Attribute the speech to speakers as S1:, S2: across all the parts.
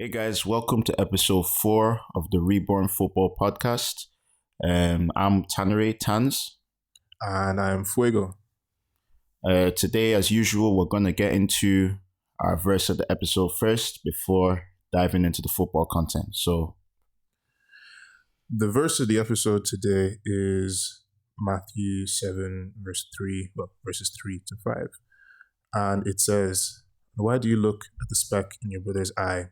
S1: Hey guys, welcome to episode 4 of the RebornFootball podcast. I'm Tanere Tans.
S2: And I'm Fuego.
S1: Today, as usual, we're going to get into our verse of the episode first before diving into the football content. So,
S2: The verse of the episode today is Matthew 7, verses 3 to 5. And it says, "Why do you look at the speck in your brother's eye,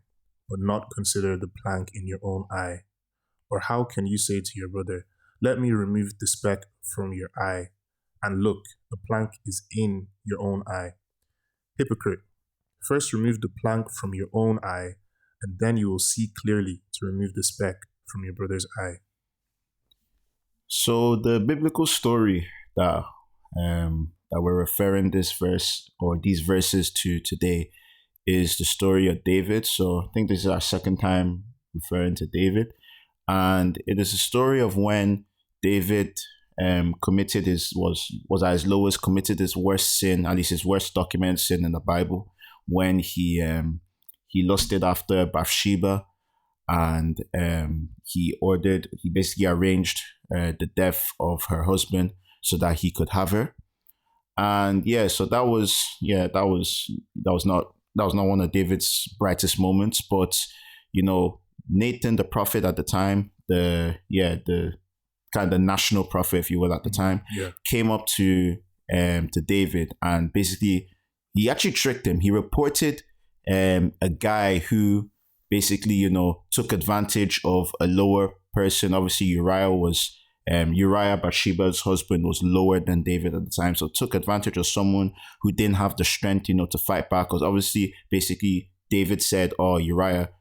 S2: but not consider the plank in your own eye? Or how can you say to your brother, 'Let me remove the speck from your eye,' and look, the plank is in your own eye? Hypocrite, first remove the plank from your own eye, and then you will see clearly to remove the speck from your brother's eye."
S1: so the biblical story that we're referring this verse or these verses to today is the story of David. So I think this is our second time referring to David. And it is a story of when David committed was at his lowest, committed his worst sin, at least his worst documented sin in the Bible, when he lusted after Bathsheba, and he basically arranged the death of her husband so that he could have her. And so that was not one of David's brightest moments, but Nathan the prophet at the time, the kind of national prophet, if you will, at the time, came up to David, and basically he actually tricked him. He reported a guy who basically took advantage of a lower person. Obviously Uriah, Bathsheba's husband, was lower than David at the time, so took advantage of someone who didn't have the strength to fight back, because obviously basically David said, "Oh, Uriah,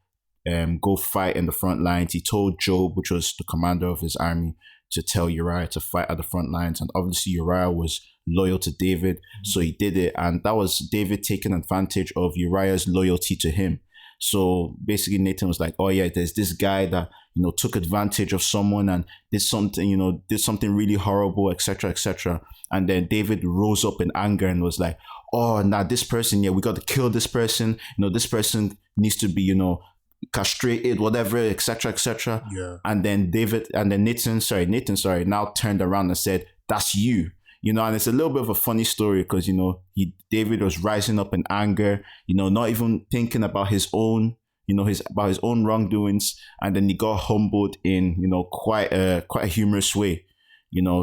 S1: go fight in the front lines." He told Job, which was the commander of his army, to tell Uriah to fight at the front lines. And obviously Uriah was loyal to David, so he did it. And that was David taking advantage of Uriah's loyalty to him. So basically Nathan was like, "Oh yeah, there's this guy that, took advantage of someone and did something really horrible, etc., etc." And then David rose up in anger and was like, "Oh, now this person, we got to kill this person. This person needs to be, castrated, whatever, etc., etc."
S2: Yeah.
S1: And then Nathan, now turned around and said, "That's you." And it's a little bit of a funny story because David was rising up in anger, not even thinking about his own, about his own wrongdoings, and then he got humbled in quite a humorous way.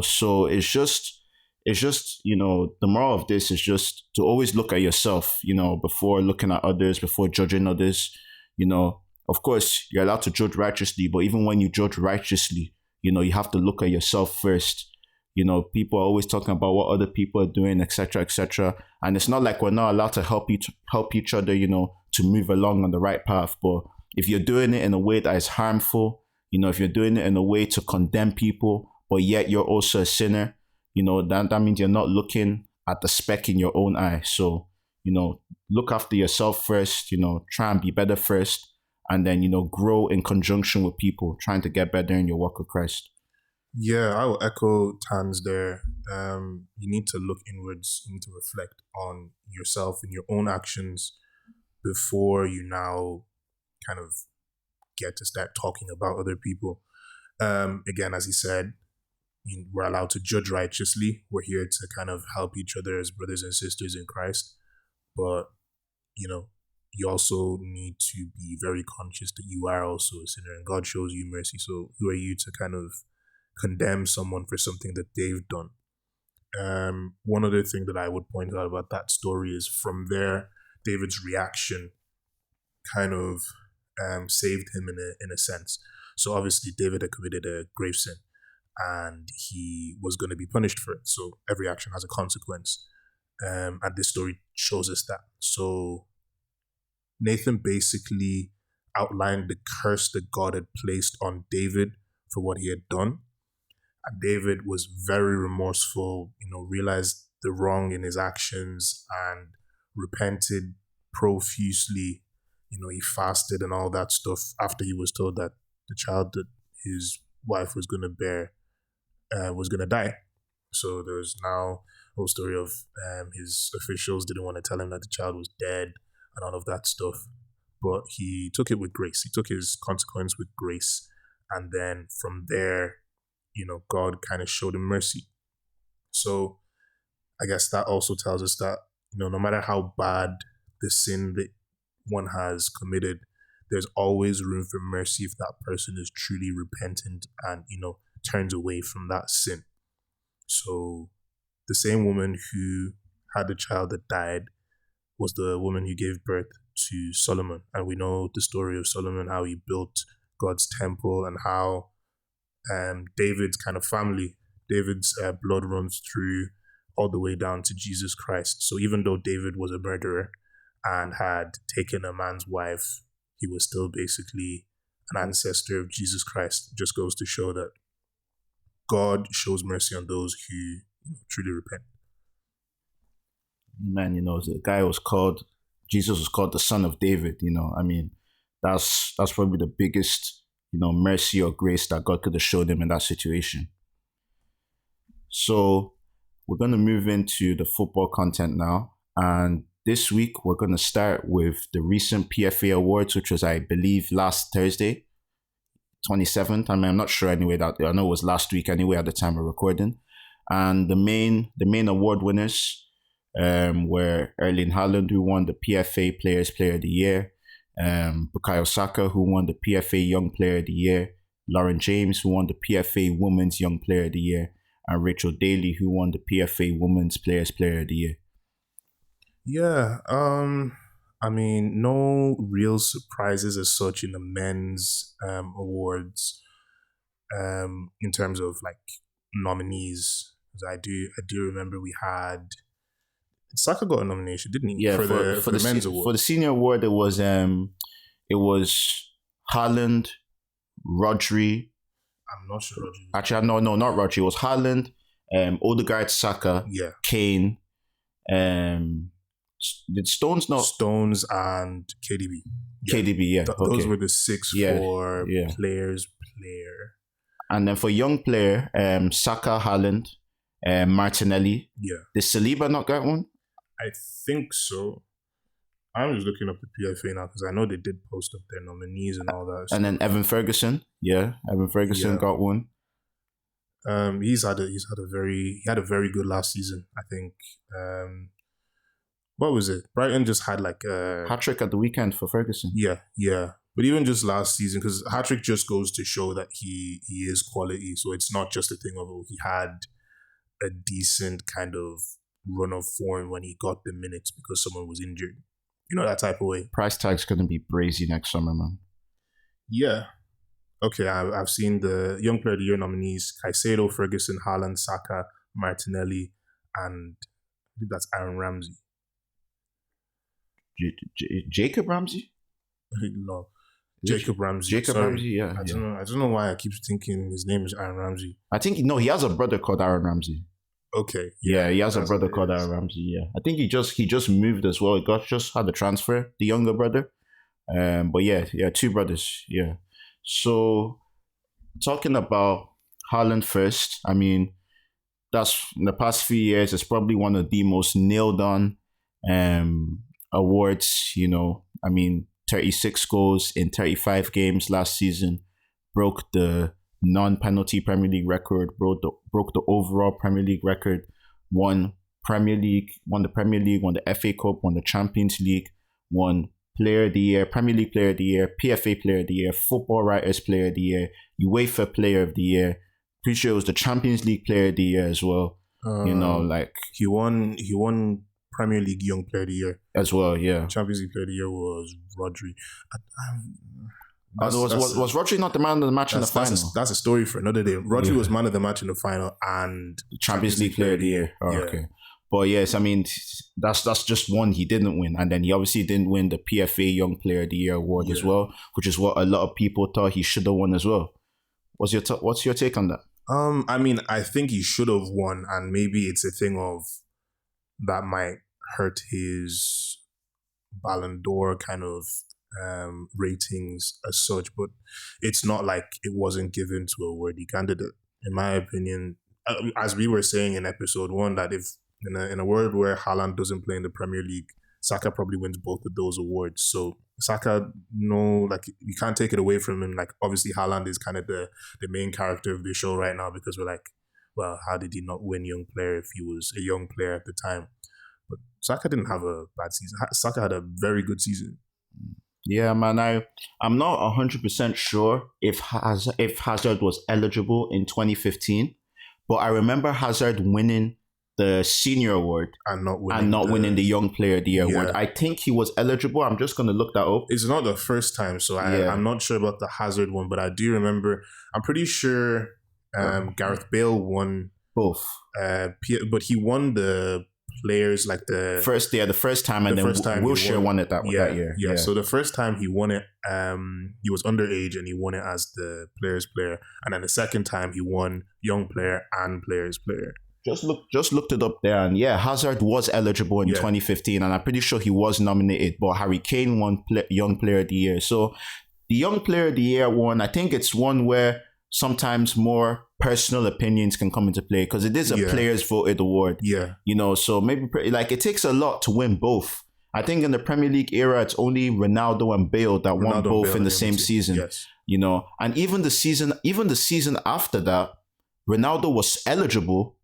S1: So it's just the moral of this is just to always look at yourself, before looking at others, before judging others. Of course, you're allowed to judge righteously, but even when you judge righteously, you have to look at yourself first. People are always talking about what other people are doing, etc., etc. And it's not like we're not allowed to help each other, to move along on the right path. But if you're doing it in a way that is harmful, if you're doing it in a way to condemn people, but yet you're also a sinner, that means you're not looking at the speck in your own eye. So, look after yourself first, try and be better first, and then, grow in conjunction with people, trying to get better in your walk with Christ.
S2: Yeah, I will echo Tans there. You need to look inwards. You need to reflect on yourself and your own actions before you now kind of get to start talking about other people. Again, as he said, we're allowed to judge righteously. We're here to kind of help each other as brothers and sisters in Christ. But, you also need to be very conscious that you are also a sinner and God shows you mercy. So who are you to kind of condemn someone for something that they've done? One other thing that I would point out about that story is from there, David's reaction kind of saved him in a sense. So obviously David had committed a grave sin and he was going to be punished for it. So every action has a consequence. And this story shows us that. So Nathan basically outlined the curse that God had placed on David for what he had done. And David was very remorseful, realized the wrong in his actions and repented profusely. He fasted and all that stuff after he was told that the child that his wife was going to bear was going to die. So there was now a whole story of his officials didn't want to tell him that the child was dead and all of that stuff. but he took it with grace. He took his consequence with grace. And then from there, God kind of showed him mercy. So I guess that also tells us that, no matter how bad the sin that one has committed, there's always room for mercy if that person is truly repentant and, turns away from that sin. So the same woman who had the child that died was the woman who gave birth to Solomon. And we know the story of Solomon, how he built God's temple and how David's kind of family, David's blood runs through all the way down to Jesus Christ. So even though David was a murderer and had taken a man's wife, he was still basically an ancestor of Jesus Christ. It just goes to show that God shows mercy on those who truly repent.
S1: Man, the guy Jesus was called the son of David, I mean, that's probably the biggest, mercy or grace that God could have showed him in that situation. So we're going to move into the football content now. And this week, we're going to start with the recent PFA Awards, which was, I believe, last Thursday, 27th. I mean, I'm not sure anyway. I know it was last week anyway at the time of recording. And the main award winners were Erling Haaland, who won the PFA Players Player of the Year, Bukayo Saka, who won the PFA Young Player of the Year, Lauren James, who won the PFA Women's Young Player of the Year, and Rachel Daly, who won the PFA Women's Players Player of the Year.
S2: Yeah, I mean, no real surprises as such in the men's awards in terms of like nominees. I do remember we had Saka got a nomination, didn't he?
S1: Yeah, for the men's award. For the senior award, it was Haaland, Rodri.
S2: I'm not sure Rodri.
S1: Actually, no, not Rodri. It was Haaland, Odegaard, Saka, Kane, did Stones not?
S2: Stones and KDB.
S1: Yeah. KDB, yeah.
S2: Those were the six for players player.
S1: And then for young player, Saka, Haaland, Martinelli.
S2: Yeah.
S1: Did Saliba not get one?
S2: I think so. I'm just looking up the PFA now because I know they did post up their nominees and all that.
S1: And then Evan Ferguson, got one.
S2: He had a very good last season. I think. What was it? Brighton just had like a
S1: hat-trick at the weekend for Ferguson.
S2: Yeah. But even just last season, because hat-trick just goes to show that he is quality. So it's not just a thing of he had a decent kind of run of form when he got the minutes because someone was injured. That type of way.
S1: Price tag's going to be brazy next summer, man.
S2: Yeah. Okay, I've seen the Young Player of the Year nominees: Caicedo, Ferguson, Haaland, Saka, Martinelli, and I think that's Aaron Ramsey.
S1: Jacob Ramsey?
S2: No. Jacob Ramsey.
S1: Jacob Ramsey, yeah.
S2: I don't know why I keep thinking his name is Aaron Ramsey.
S1: I think, he has a brother called Aaron Ramsey.
S2: Okay.
S1: Yeah, he has a brother called Aaron Ramsey, yeah. I think he just moved as well. He just had a transfer, the younger brother. But yeah, two brothers, yeah. So, talking about Haaland first, I mean, that's, in the past few years, it's probably one of the most nailed on awards, I mean, 36 goals in 35 games last season, broke the non-penalty Premier League record, broke the overall Premier League record, won the Premier League, won the FA Cup, won the Champions League, won Player of the Year, Premier League Player of the Year, PFA Player of the Year, Football Writers Player of the Year, UEFA Player of the Year. Pretty sure it was the Champions League Player of the Year as well.
S2: He won Premier League Young Player of the Year
S1: as well. Yeah,
S2: Champions League Player of the Year was Rodri.
S1: Was Rodri not the man of the match in the final?
S2: That's a story for another day. Rodri was man of the match in the final and
S1: Champions League Player of the Year. Oh, yeah. Okay. But yes, I mean, that's just one he didn't win. And then he obviously didn't win the PFA Young Player of the Year award as well, which is what a lot of people thought he should have won as well. What's your take on that?
S2: I mean, I think he should have won, and maybe it's a thing of that might hurt his Ballon d'Or kind of ratings as such, but it's not like it wasn't given to a worthy candidate. In my opinion, as we were saying in episode 1, that if in a world where Haaland doesn't play in the Premier League, Saka probably wins both of those awards. So Saka, no, like you can't take it away from him. Like obviously Haaland is kind of the main character of the show right now because we're like, well, how did he not win young player if he was a young player at the time? But Saka didn't have a bad season. Saka had a very good season.
S1: Yeah, man. I'm not 100% sure if Hazard was eligible in 2015, but I remember Hazard winning the senior award
S2: and not
S1: winning the young player of the year award. I think he was eligible. I'm just going to look that up.
S2: It's not the first time, so I'm not sure about the Hazard one, but I do remember. I'm pretty sure Gareth Bale won
S1: both,
S2: but he won the players like the
S1: first time, and then Wilshere won it that year.
S2: Yeah, so the first time he won it, he was underage and he won it as the players player, and then the second time he won young player and players player.
S1: Just looked it up there, and Hazard was eligible in 2015, and I'm pretty sure he was nominated, but Harry Kane won young player of the year. So the young player of the year one, I think it's one where sometimes more personal opinions can come into play because it is a players voted award.
S2: Yeah.
S1: So maybe like it takes a lot to win both. I think in the Premier League era, it's only Ronaldo and Bale that won both in the same season.
S2: Yes.
S1: And even the season after that, Ronaldo was eligible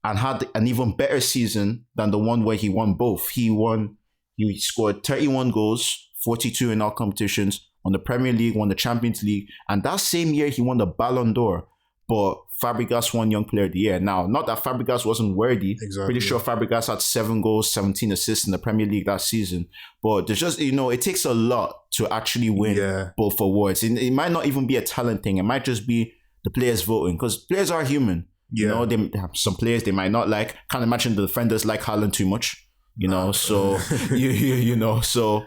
S1: and had an even better season than the one where he won both. He scored 31 goals, 42 in all competitions, won the Premier League, won the Champions League, and that same year he won the Ballon d'Or. But Fabregas won Young Player of the Year. Now, not that Fabregas wasn't worthy.
S2: Exactly.
S1: Pretty sure Fabregas had 7 goals, 17 assists in the Premier League that season. But there's just, it takes a lot to actually win both awards. It might not even be a talent thing. It might just be the players voting because players are human. They have some players they might not like. Can't imagine the defenders like Haaland too much. So so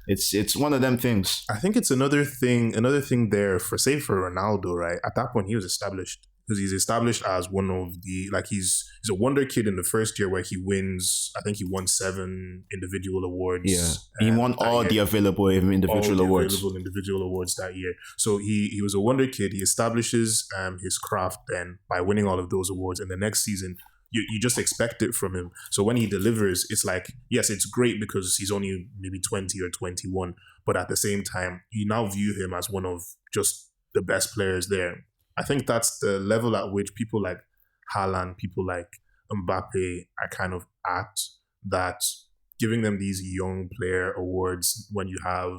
S1: it's one of them things.
S2: I think it's another thing there for Ronaldo, right? At that point he was established because he's established as one of the, like he's a wonder kid in the first year where he wins. I think he won 7 individual awards.
S1: Yeah, he won all the available individual awards.
S2: Available individual awards that year. So he was a wonder kid. He establishes his craft then by winning all of those awards. And the next season, you just expect it from him. So when he delivers, it's like, yes, it's great because he's only maybe 20 or 21, but at the same time, you now view him as one of just the best players there. I think that's the level at which people like Haaland, people like Mbappe are kind of at, that giving them these young player awards when you have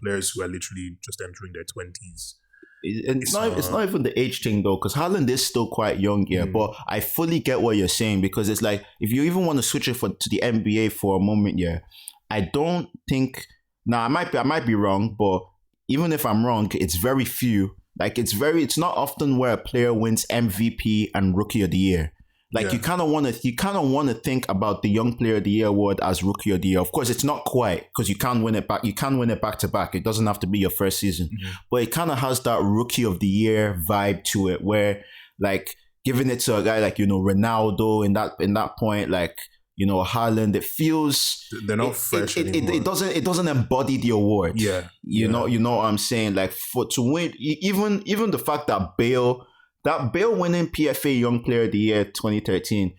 S2: players who are literally just entering their 20s.
S1: It's not even the age thing though, because Haaland is still quite young, but I fully get what you're saying, because it's like if you even want to switch it to the NBA for a moment, I don't think, now I might be wrong, but even if I'm wrong, it's very few. Like it's not often where a player wins MVP and Rookie of the Year. Like you kind of want to think about the Young Player of the Year award as Rookie of the Year. Of course, it's not quite, because you can't win it back. You can win it back to back. It doesn't have to be your first season, but it kind of has that Rookie of the Year vibe to it, where like giving it to a guy like Ronaldo in that point, like Haaland, it feels
S2: they're not fresh anymore.
S1: It doesn't embody the award. You know what I'm saying. Like to win, even the fact that Bale winning PFA Young Player of the Year 2013,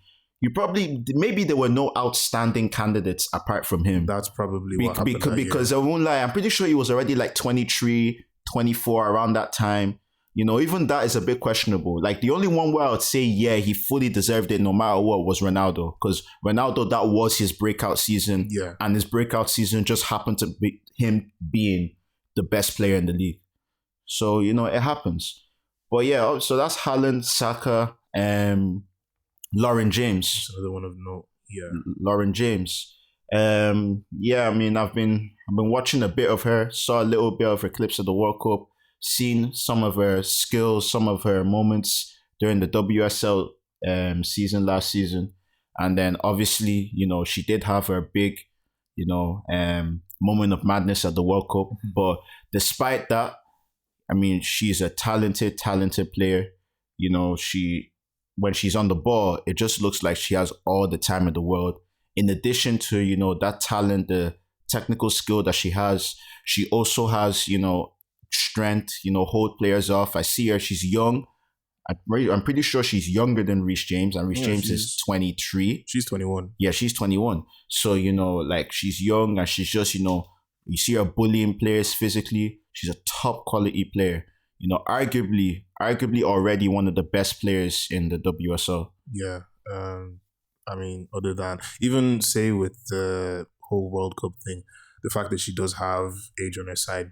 S1: maybe there were no outstanding candidates apart from him.
S2: That's probably what happened
S1: because I won't lie, I'm pretty sure he was already like 23, 24 around that time. Even that is a bit questionable. Like the only one where I would say, he fully deserved it no matter what was Ronaldo. Because Ronaldo, that was his breakout season. Yeah. And his breakout season just happened to be him being the best player in the league. So, it happens. But so that's Haaland, Saka, Lauren James.
S2: That's another one of note. Yeah.
S1: Lauren James. I mean, I've been watching a bit of her, saw a little bit of her clips of the World Cup, seen some of her skills, some of her moments during the WSL season last season. And then obviously, she did have her big, moment of madness at the World Cup. But despite that, I mean, she's a talented player. When she's on the ball, it just looks like she has all the time in the world. In addition to, that talent, the technical skill that she has, she also has, strength, hold players off. I see her, she's young. I'm pretty sure she's younger than Reece James, and Reece James is 23.
S2: She's 21.
S1: Yeah, she's 21. So, like she's young and she's just, You see her bullying players physically. She's a top quality player. You know, arguably already one of the best players in the WSL.
S2: Yeah. I mean, other than even say with the whole World Cup thing, the fact that she does have age on her side,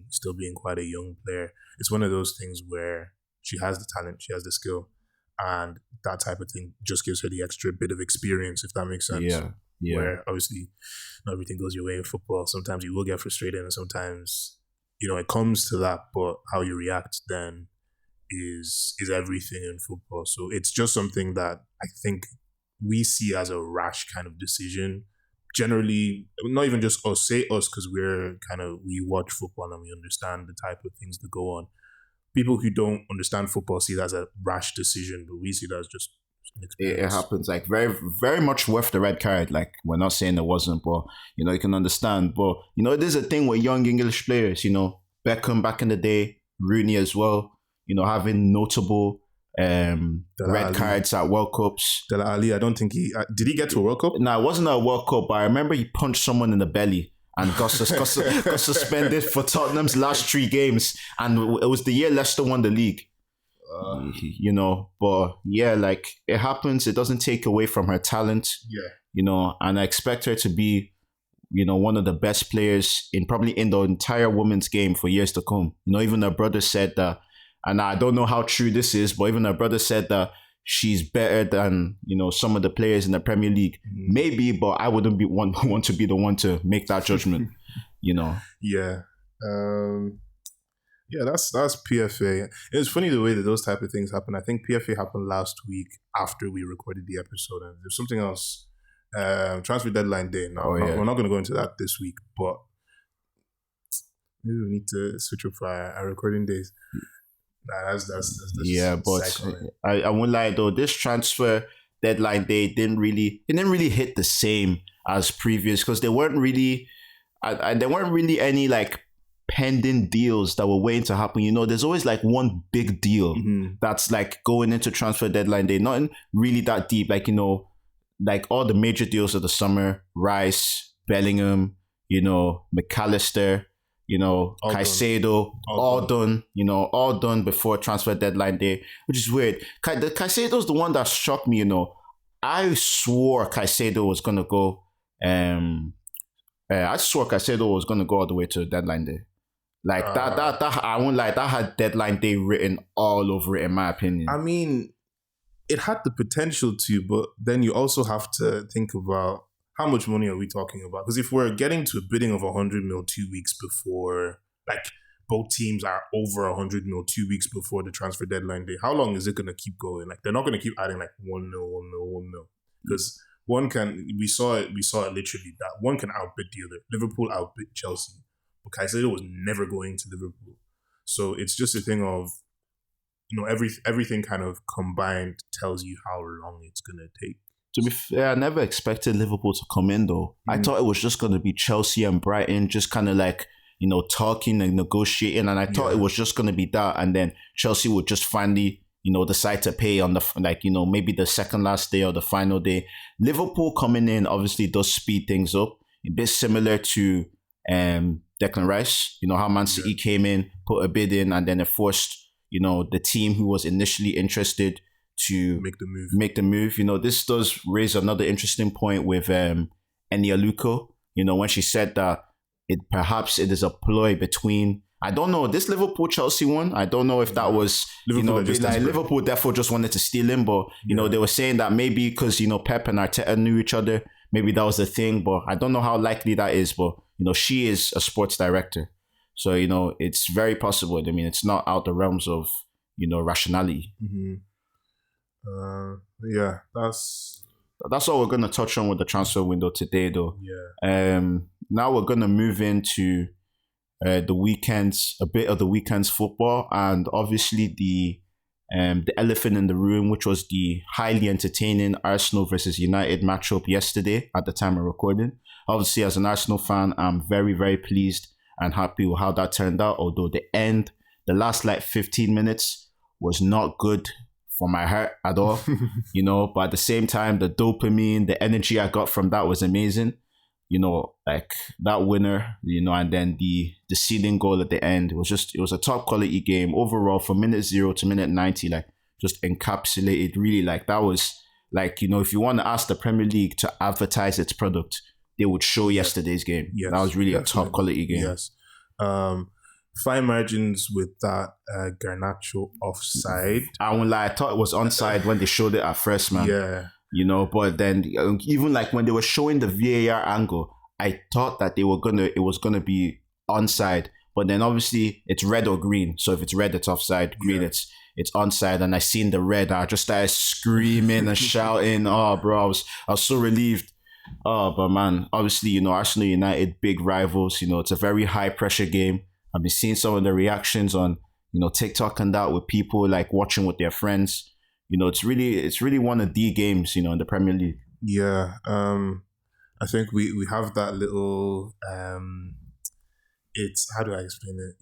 S2: still being quite a young player, it's one of those things where she has the talent, she has the skill, and that type of thing just gives her the extra bit of experience, if that makes sense.
S1: Yeah.
S2: Where obviously not everything goes your way in football. Sometimes you will get frustrated, and sometimes, you know, it comes to that, but how you react then is everything in football. So it's just something that I think we see as a rash kind of decision. Generally, not even just us, say us, because we watch football and we understand the type of things that go on. People who don't understand football see that as a rash decision, but we see that as just an experience.
S1: It happens, like, very, very much worth the red card. Like, we're not saying it wasn't, but, you know, you can understand. But, you know, there's a thing with young English players, you know, Beckham back in the day, Rooney as well, you know, having notable red cards at World Cups.
S2: Dele Alli, I don't think did he get to a World Cup?
S1: No, it wasn't a World Cup, but I remember he punched someone in the belly and got suspended for Tottenham's last 3 games, and it was the year Leicester won the league. You know, but yeah, like, it happens. It doesn't take away from her talent.
S2: Yeah,
S1: you know, and I expect her to be, you know, one of the best players in the entire women's game for years to come. You know, even her brother said that, and I don't know how true this is, but even her brother said that she's better than, you know, some of the players in the Premier League. Maybe, but I wouldn't want to be the one to make that judgment. You know.
S2: Yeah. Yeah, that's PFA. It's funny the way that those type of things happen. I think PFA happened last week after we recorded the episode, and there's something else. Transfer deadline day. No, we're not going to go into that this week, but maybe we need to switch up for our recording days. Nah, that's
S1: yeah, but I won't lie though. This transfer deadline day didn't really hit the same as previous, because there weren't really any like pending deals that were waiting to happen. You know, there's always like one big deal that's like going into transfer deadline day. Nothing really that deep, like, you know, like all the major deals of the summer: Rice, Bellingham, you know, McAllister, you know, Caicedo, all done, you know, all done before transfer deadline day, which is weird. The Caicedo's the one that shocked me, you know. I swore Caicedo was going to go, all the way to deadline day. Like, that I won't lie, that had deadline day written all over it, in my opinion.
S2: I mean, it had the potential to, but then you also have to think about how much money are we talking about? Because if we're getting to a bidding of 100 mil 2 weeks before, like, both teams are over 100 mil 2 weeks before the transfer deadline day, how long is it going to keep going? Like, they're not going to keep adding like 1 mil. Because we saw it literally, that one can outbid the other. Liverpool outbid Chelsea, but Caicedo was never going to Liverpool. So it's just a thing of, you know, everything kind of combined tells you how long it's going to take.
S1: To be fair, I never expected Liverpool to come in, though. I thought it was just going to be Chelsea and Brighton just kind of like, you know, talking and negotiating. And I thought it was just going to be that. And then Chelsea would just finally, you know, decide to pay on the, like, you know, maybe the second last day or the final day. Liverpool coming in obviously does speed things up. A bit similar to Declan Rice. You know, how Man City came in, put a bid in, and then it forced, you know, the team who was initially interested to make the move. You know, this does raise another interesting point with Eni Aluko, you know, when she said that perhaps it is a ploy between, I don't know, this Liverpool-Chelsea one, I don't know if that was, Liverpool, you know, like Liverpool therefore just wanted to steal him, but, you know, they were saying that maybe because, you know, Pep and Arteta knew each other, maybe that was the thing, but I don't know how likely that is, but, you know, she is a sports director. So, you know, it's very possible. I mean, it's not out the realms of, you know, rationality.
S2: Yeah, that's
S1: all we're going to touch on with the transfer window today, though.
S2: Yeah.
S1: Now we're going to move into the weekends, a bit of the weekend's football, and obviously the elephant in the room, which was the highly entertaining Arsenal versus United matchup yesterday at the time of recording. Obviously, as an Arsenal fan, I'm very, very pleased and happy with how that turned out, although the last like 15 minutes was not good for my heart at all, you know, but at the same time, the dopamine, the energy I got from that was amazing. like that winner, and then the sealing goal at the end. It was a top quality game overall from minute 0 to minute 90, like just encapsulated really, like that was like, if you want to ask the Premier League to advertise its product, they would show yesterday's game. Yes, that was really definitely a top quality game.
S2: Yes. Fine margins with that Garnacho offside.
S1: I won't lie, I thought it was onside when they showed it at first, man.
S2: Yeah.
S1: But then even like when they were showing the VAR angle, I thought that it was gonna be onside. But then obviously it's red or green. So if it's red, it's offside. Green, it's onside. And I seen the red. I just started screaming and shouting. Oh, bro, I was so relieved. Oh, but man, obviously, Arsenal United, big rivals. It's a very high pressure game. I've been seeing some of the reactions on, TikTok and that with people like watching with their friends. It's really one of the games, in the Premier League.
S2: Yeah. I think we have that little, it's, how do I explain it?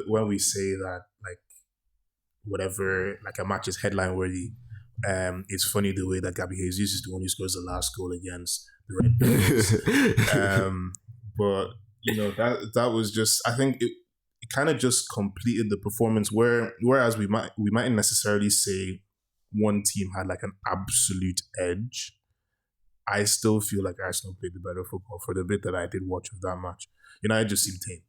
S2: When we say that, like, whatever, like a match is headline worthy, it's funny the way that Gabby Jesus is the one who scores the last goal against the Red Devils. But that was just, I think it kind of just completed the performance whereas we mightn't necessarily say one team had like an absolute edge. I still feel like Arsenal played the better football for the bit that I did watch of that match. United just seemed tame.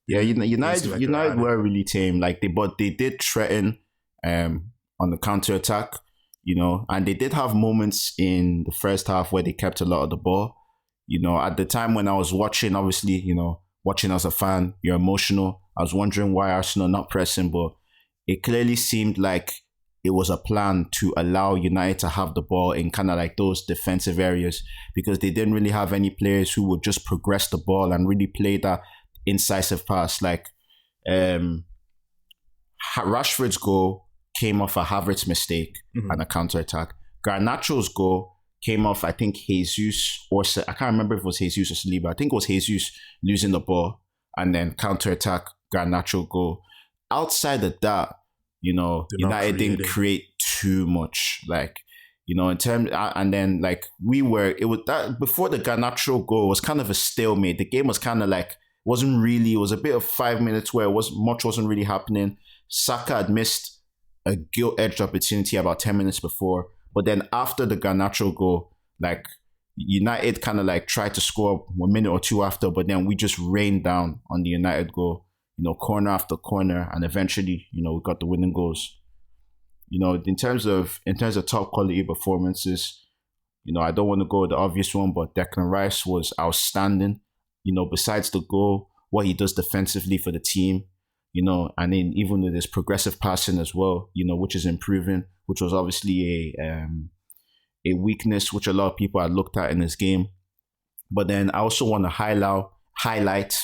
S1: Yeah, United were really tame. Like they did threaten on the counter attack, and they did have moments in the first half where they kept a lot of the ball. At the time when I was watching, obviously, watching as a fan, you're emotional. I was wondering why Arsenal not pressing, but it clearly seemed like it was a plan to allow United to have the ball in kind of like those defensive areas, because they didn't really have any players who would just progress the ball and really play that incisive pass. Like Rashford's goal came off a Havertz mistake and a counter-attack. Garnacho's goal came off, I think, Jesus, or I can't remember if it was Jesus or Saliba. I think it was Jesus losing the ball and then counter-attack, Garnacho goal. Outside of that, United didn't create too much, like, in terms, and then like it was that before the Garnacho goal was kind of a stalemate. The game was kind of like, it was a bit of 5 minutes where wasn't really happening. Saka had missed a gilt-edged opportunity about 10 minutes before, but then after the Garnacho goal, like United kind of like tried to score 1 minute or two after, but then we just rained down on the United goal. Corner after corner, and eventually, we got the winning goals. In terms of top quality performances, I don't want to go with the obvious one, but Declan Rice was outstanding. Besides the goal, what he does defensively for the team, and then even with his progressive passing as well, which is improving, which was obviously a weakness which a lot of people had looked at in his game. But then I also want to highlight,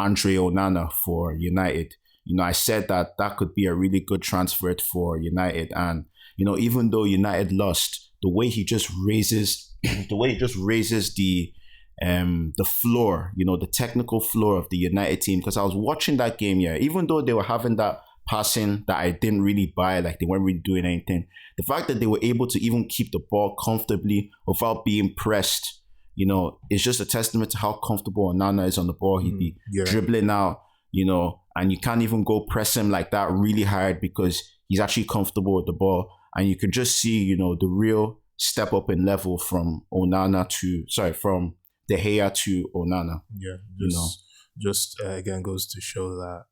S1: Andre Onana for United. I said that could be a really good transfer for United, and even though United lost, the way he just raises the floor, the technical floor of the United team. Because I was watching that game, even though they were having that passing that I didn't really buy, like they weren't really doing anything, the fact that they were able to even keep the ball comfortably without being pressed, it's just a testament to how comfortable Onana is on the ball. He'd be dribbling out, and you can't even go press him like that really hard because he's actually comfortable with the ball. And you could just see, the real step up in level from from De Gea to Onana.
S2: Yeah, just again goes to show that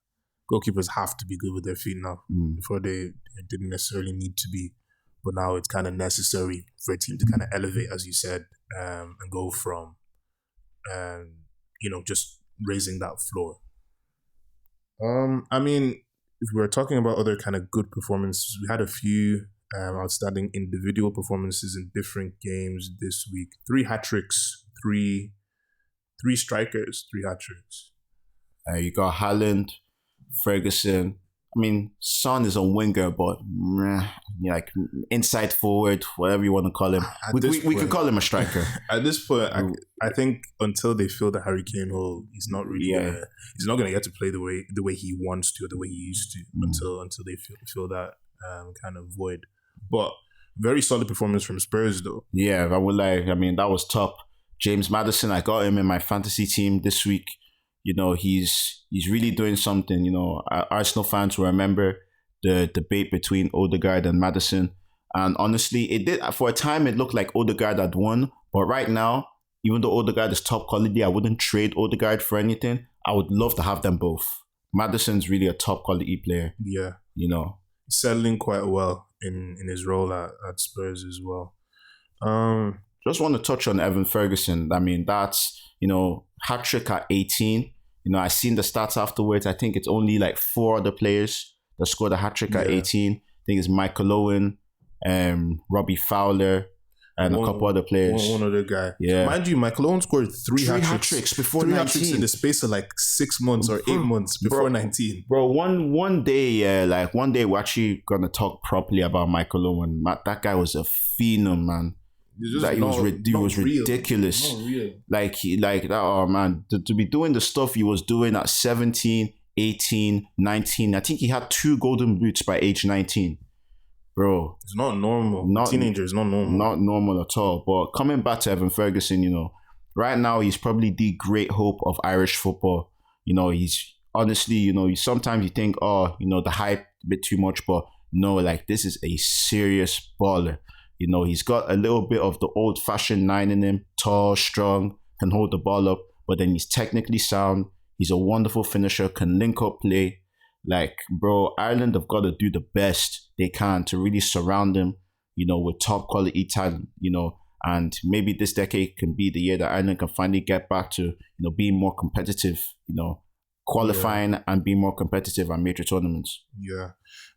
S2: goalkeepers have to be good with their feet now. Before they didn't necessarily need to be, but now it's kind of necessary for a team to kind of elevate, as you said, and go from, just raising that floor. I mean, if we're talking about other kind of good performances, we had a few outstanding individual performances in different games this week. 3 hat-tricks, three strikers, 3 hat-tricks.
S1: You got Haaland, Ferguson. I mean, Son is a winger, but like inside forward, whatever you want to call him. We could call him a striker.
S2: At this point, I think until they fill the Harry Kane hole, he's not really. He's not going to get to play the way he wants to, or the way he used to, until they fill that kind of void. But very solid performance from Spurs, though.
S1: Yeah, I would like. I mean, that was top. James Maddison, I got him in my fantasy team this week. He's really doing something. Arsenal fans will remember the debate between Odegaard and Maddison. And honestly, it did for a time. It looked like Odegaard had won, but right now, even though Odegaard is top quality, I wouldn't trade Odegaard for anything. I would love to have them both. Maddison's really a top quality player.
S2: Yeah, settling quite well in his role at Spurs as well.
S1: Just want to touch on Evan Ferguson. I mean, that's hat trick at 18. I seen the stats afterwards. I think it's only like 4 other players that scored a hat trick at 18. I think it's Michael Owen, Robbie Fowler, and a couple other players.
S2: One other guy.
S1: Yeah.
S2: Mind you, Michael Owen scored 3 hat tricks
S1: before
S2: 3
S1: 19.
S2: hat tricks in the space of like 6 months or 8 months before 19.
S1: Bro, one day, one day we're actually gonna talk properly about Michael Owen. That guy was a phenom, man. He was ridiculous. Oh man, to be doing the stuff he was doing at 17, 18, 19. I think he had 2 golden boots by age 19. Bro,
S2: it's not normal. Teenager is not normal.
S1: Not normal at all. But coming back to Evan Ferguson, right now he's probably the great hope of Irish football. He's honestly, sometimes you think, the hype a bit too much, but no, like this is a serious baller. He's got a little bit of the old-fashioned 9 in him, tall, strong, can hold the ball up, but then he's technically sound. He's a wonderful finisher, can link up play. Like, bro, Ireland have got to do the best they can to really surround him, with top quality talent, and maybe this decade can be the year that Ireland can finally get back to, being more competitive, qualifying and being more competitive at major tournaments.
S2: Yeah.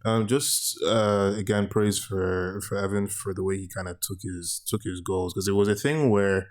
S2: Again, praise for Evan for the way he kind of took his goals, because it was a thing where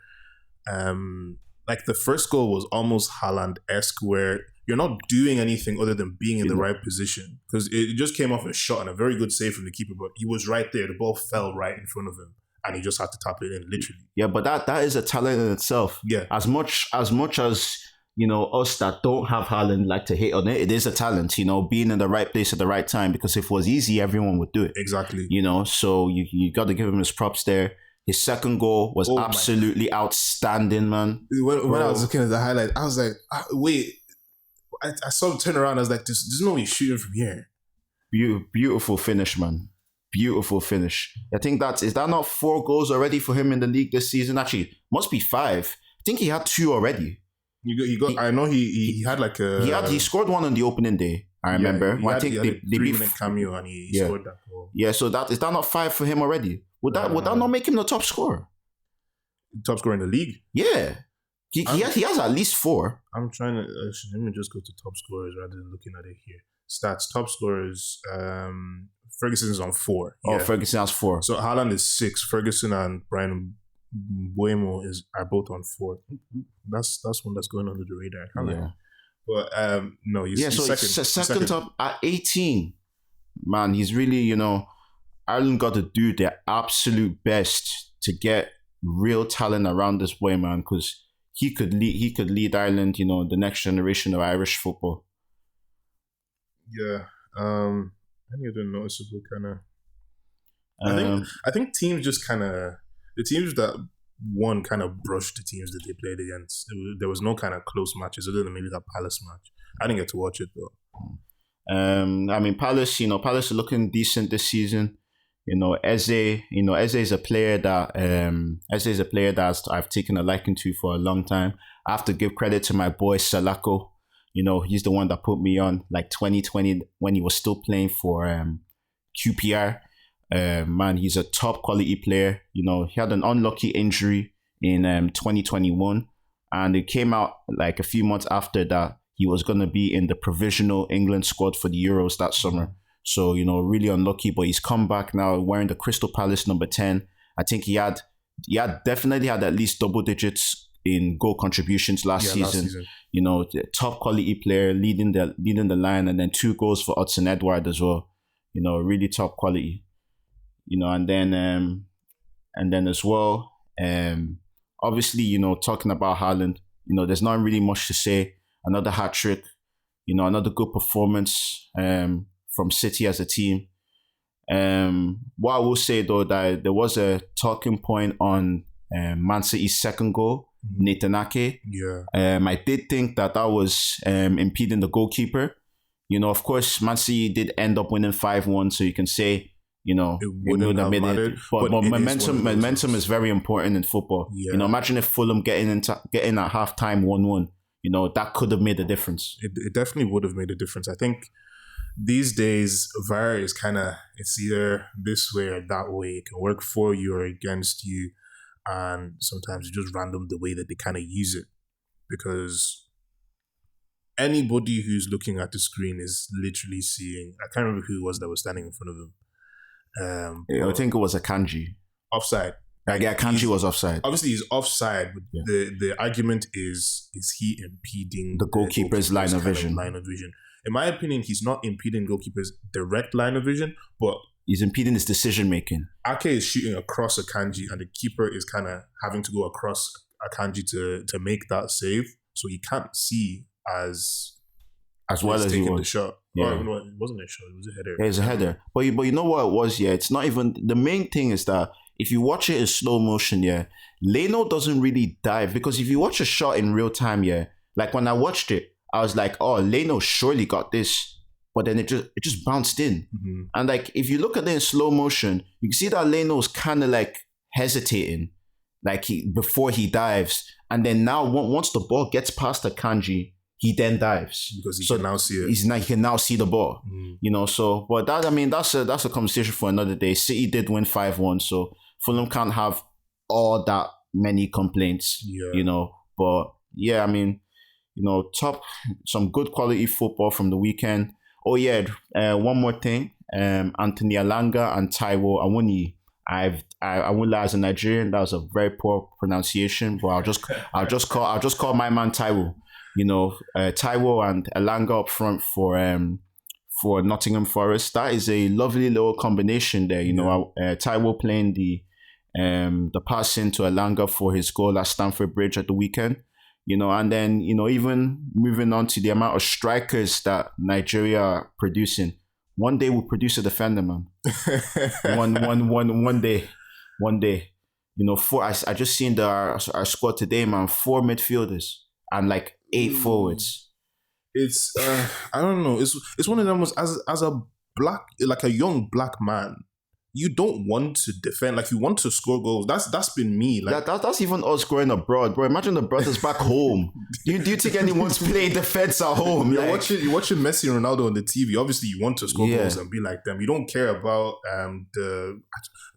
S2: like the first goal was almost Haaland-esque, where you're not doing anything other than being in the right position, because it just came off a shot and a very good save from the keeper, but he was right there. The ball fell right in front of him and he just had to tap it in, literally.
S1: Yeah, but that is a talent in itself.
S2: Yeah.
S1: As much as us that don't have Haaland like to hate on it, it is a talent, being in the right place at the right time, because if it was easy, everyone would do it.
S2: Exactly.
S1: So you got to give him his props there. His second goal was absolutely outstanding, man.
S2: When I was looking at the highlight, I was like, wait, I saw him turn around. I was like, there's no way he's shooting from here.
S1: Beautiful finish, man. Beautiful finish. I think is that not 4 goals already for him in the league this season? Actually, must be 5. I think he had 2 already.
S2: I know he had like a...
S1: He scored 1 on the opening day, I remember.
S2: I think they 3-minute cameo and he scored that goal.
S1: Yeah, so is that not 5 for him already? Would that not make him the top scorer?
S2: Top scorer in the league?
S1: Yeah. He has at least 4.
S2: I'm trying to... let me just go to top scorers rather than looking at it here. Stats, top scorers... Ferguson's on 4.
S1: Yeah. Oh, Ferguson has 4.
S2: So Haaland is 6. Ferguson and Brian Buemo are both on 4. That's one that's going under the radar.
S1: Yeah.
S2: But no, he's
S1: second top at 18. Man, he's really, Ireland got to do their absolute best to get real talent around this boy, man, because he could lead Ireland, the next generation of Irish football.
S2: Yeah. Any other noticeable kind of... I think teams just kind of... The teams that won kind of brushed the teams that they played against. There was no kind of close matches other than maybe that Palace match. I didn't get to watch it though.
S1: I mean, Palace are looking decent this season. Eze is a player that I've taken a liking to for a long time. I have to give credit to my boy Salako. He's the one that put me on like 2020 when he was still playing for QPR. Man, he's a top quality player. He had an unlucky injury in 2021, and it came out like a few months after that he was going to be in the provisional England squad for the Euros that summer. So, really unlucky, but he's come back now wearing the Crystal Palace number 10. I think he definitely had at least double digits in goal contributions last season. The top quality player leading the line, and then 2 goals for Hudson Edward as well. Really top quality. And then as well, obviously, talking about Haaland, there's not really much to say. Another hat trick, another good performance from City as a team. What I will say though, that there was a talking point on Man City's second goal. Nathan Ake.
S2: Yeah.
S1: I did think that was impeding the goalkeeper. Of course, Man City did end up winning 5-1, so you can say,
S2: it wouldn't have mattered.
S1: But momentum is very important in football.
S2: Yeah.
S1: Imagine if Fulham getting at halftime 1-1. That could have made a difference.
S2: It definitely would have made a difference. I think these days, VAR is it's either this way or that way. It can work for you or against you. And sometimes it's just random the way that they kind of use it. Because anybody who's looking at the screen is literally seeing... I can't remember who it was that was standing in front of him.
S1: I think it was Akanji.
S2: Offside.
S1: Akanji was offside.
S2: Obviously, he's offside. But the argument is he impeding
S1: the goalkeeper's line of vision?
S2: In my opinion, he's not impeding goalkeeper's direct line of vision, but
S1: he's impeding his decision making.
S2: Ake is shooting across Akanji, and the keeper is kind of having to go across Akanji to make that save, so he can't see as well as he was. The shot.
S1: Yeah.
S2: It wasn't a shot; it was a header.
S1: Yeah, it's a header. But you know what it was? Yeah, it's not even the main thing. Is that if you watch it in slow motion, Leno doesn't really dive, because if you watch a shot in real time, like when I watched it, I was like, oh, Leno surely got this, but then it just bounced in.
S2: Mm-hmm.
S1: And like if you look at it in slow motion, you can see that Leno's kind of like hesitating, like before he dives, and then now once the ball gets past Akanji, he then dives
S2: because he can now see it.
S1: He can now see the ball. So but that's a conversation for another day. City did win 5-1, so Fulham can't have all that many complaints. But some good quality football from the weekend. Oh yeah, one more thing. Anthony Elanga and Taiwo Awoniyi. I won't lie, as a Nigerian, that was a very poor pronunciation, but I'll just call my man Taiwo. Taiwo and Elanga up front for Nottingham Forest. That is a lovely little combination there. Taiwo playing the passing to Elanga for his goal at Stamford Bridge at the weekend. And then, even moving on to the amount of strikers that Nigeria are producing. One day we'll produce a defender, man. One day. I just seen our squad today, man. 4 midfielders and like 8 forwards.
S2: It's I don't know. It's one of them. As a young black man, you don't want to defend, like you want to score goals. That's been me. Like
S1: that's even us growing abroad, bro. Imagine the brothers back home. Do you think anyone's playing defense at home?
S2: You're watching Messi and Ronaldo on the TV. Obviously, you want to score goals and be like them. You don't care about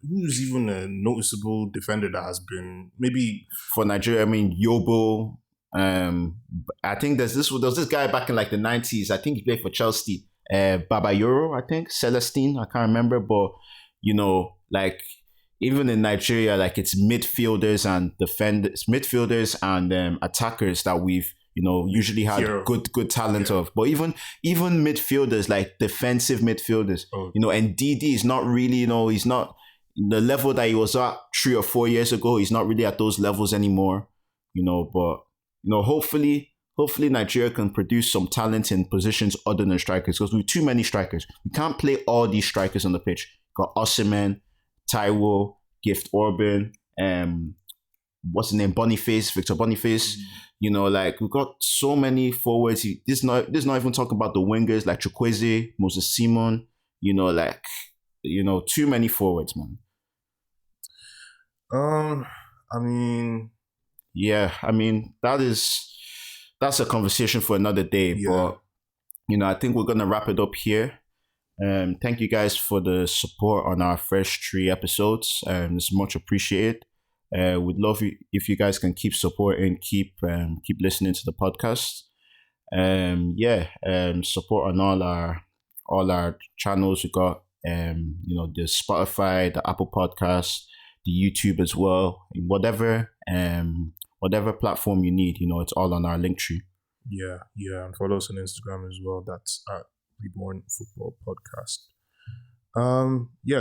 S2: who's even a noticeable defender that has been maybe
S1: for Nigeria. I mean, Yobo. I think there was this guy back in like the 90s. I think he played for Chelsea. Babayoro, I think Celestine. I can't remember, but. Like even in Nigeria, like it's midfielders and attackers that we've usually had good talent of. But even midfielders, like defensive midfielders, and Ndidi is not really, he's not the level that he was at 3 or 4 years ago. He's not really at those levels anymore. But hopefully Nigeria can produce some talent in positions other than strikers, because we have too many strikers. We can't play all these strikers on the pitch. Got Osimhen, Taiwo, Gift Orban, what's his name? Victor Boniface. Like we've got so many forwards. This is not even talking about the wingers like Chukwueze, Moses Simon. Too many forwards, man. That's a conversation for another day. Yeah. But I think we're gonna wrap it up here. Thank you guys for the support on our first 3 episodes. It's much appreciated. We'd love if you guys can keep supporting, keep listening to the podcast. Support on all our channels. We got the Spotify, the Apple Podcast, the YouTube as well. Whatever platform you need, it's all on our link tree.
S2: Yeah, and follow us on Instagram as well. That's at RebornFootball Podcast.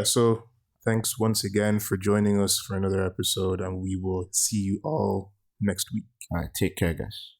S2: So thanks once again for joining us for another episode, and we will see you all next week.
S1: All right, take care, guys.